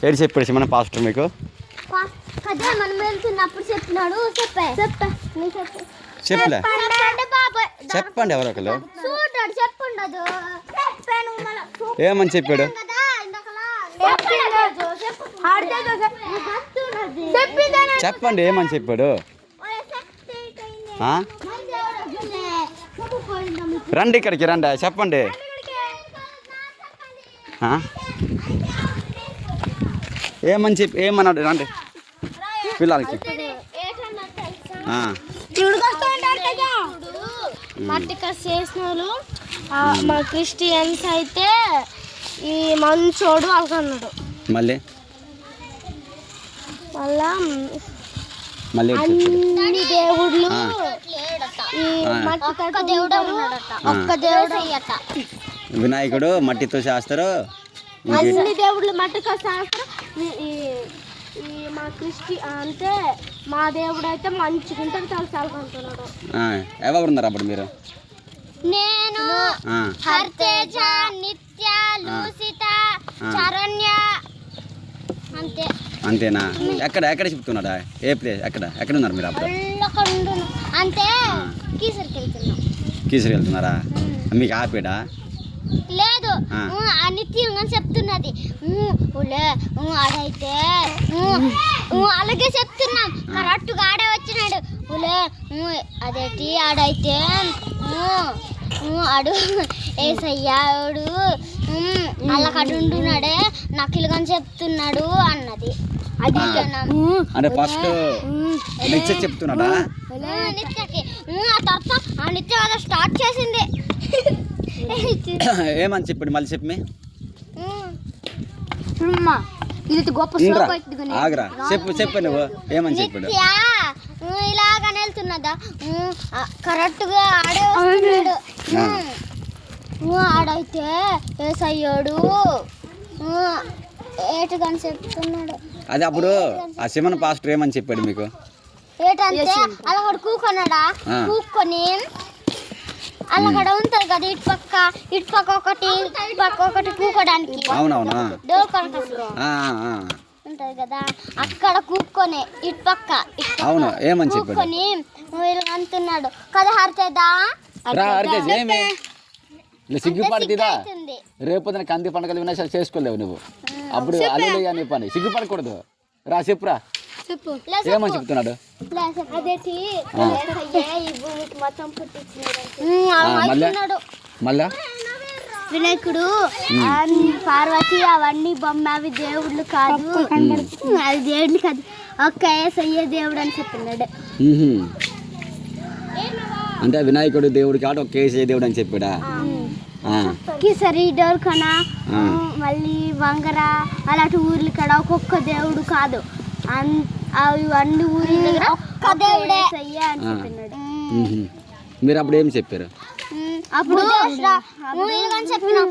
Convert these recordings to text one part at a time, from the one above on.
ఏడు చెప్పాడు మన పాస్టర్ మీకు అదే మనం వెళ్తున్నప్పుడు చెప్పినాడు. చెప్పలే చెప్పండి ఎవరో ఒకరు ఏమని చెప్పాడు? చెప్పండి ఏమని చెప్పాడు? రండి ఇక్కడికి రండి చెప్పండి. ఏమని చెప్పి ఏమన్నాడు రండి పిల్లలకి. మట్టికస్ చేసిన వాళ్ళు మా క్రిస్టియన్స్ అయితే ఈ మంచోడు అనుకున్నాడు. మళ్ళీ అన్ని దేవుళ్ళు ఒక్క దేవుడు వినాయకుడు మట్టితో చేస్తారు. అన్ని దేవుళ్ళు మట్టితో చేస్తారు. మా అంటే మా దేవుడు అయితే మంచిగా చాలుకుంటున్నాడు. ఎవరున్నారు అప్పుడు మీరు? నేను, హర్తేజ, నిత్య, లూసిత, శరణ్య అంతే. అంతేనా? ఎక్కడ చెప్తున్నాడా? ఏ ప్లేస్ ఎక్కడ ఉన్నారు మీరు అప్పుడు? అంటే కీసరికి వెళ్తున్నారా? మీకు ఆపేడా? లేదు నిత్యంగా చెప్తున్నది. ఆడైతే అలాగే చెప్తున్నాం. కరెక్ట్గా ఆడే వచ్చినాడు. అదేంటి ఆడైతే ఆడు ఏసయ్యాడు అలా కడుండున్నాడే నకిలుగా చెప్తున్నాడు అన్నది. అది అంటే ఫస్ట్ నిత్య చెప్తున్నాడా? నిత్యకి తప్ప ఆ నిత్య కదా స్టార్ట్ చేసింది. ఏమని చెప్పాడు? మళ్ళీ చెప్పి ఇది గొప్ప ఆగరా చెప్పు నువ్వు ఏమని చెప్పాడు? ఇలాగని వెళ్తున్నదా కరెక్ట్గా ఆడే వస్తున్నాడు. ఆడైతే ఏసయ్యాడు ఏటుగాని చెప్తున్నాడు. అది అప్పుడు ఆ సిమన్ పాస్టర్ ఏమని చెప్పాడు మీకు? ఏటంటే అలా కూడా కూకున్నాడా, కూకొని అలా ఉంటది కదా ఇటు పక్క ఒకటి కూకోడానికి. అవునవునా ఉంటది కదా అక్కడ కూకొని ఇటు పక్క అవును ఏమని కూకొని అంటున్నాడు కదా. హర్తేదా సిగ్గుపడుతుందా? రేపు కంది పండుగలు వినాశాలు చేసుకోలేవు నువ్వు. అప్పుడు అల్లు అని పని సిగ్గుపడకూడదు. రా చెప్పురా ఏమని చెప్తున్నాడు? మళ్ళా వినాయకుడు పార్వతి అవన్నీ బొమ్మ అవి దేవుళ్ళు కాదు, అది దేవుళ్ళు కాదు, ఒక్క ఏసయ్య దేవుడు అని చెప్తున్నాడు. అంటే వినాయకుడు దేవుడు కాదు ఒక్క ఏసయ్య దేవుడు అని చెప్పాడా? కిసరి డోర్కనా మళ్ళీ వంగర అలాంటి ఊర్లు కాడ ఒక్కొక్క దేవుడు కాదు, అవి అన్ని ఊరి దగ్గర ఒక్క దేవుడే అని చెప్తున్నాడు. మీరు అప్పుడు ఏం చెప్పారు? అప్పుడు చెప్పినాం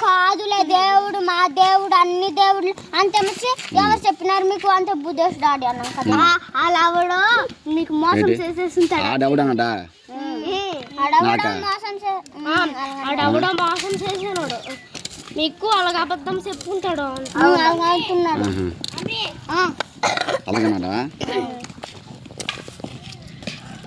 కాదులే దేవుడు మా దేవుడు అన్ని దేవుడు అంతే మంచి ఎవరు చెప్పినారు మీకు అంటే బుద్ధేష్ డాడీ అన్నాం కదా. అలా మీకు మోసం చేసేస్తుంటాడు. మోసం చేసినాడు మీకు అలాగ అబద్ధం చెప్పుకుంటాడు. అలాగన్నాడా?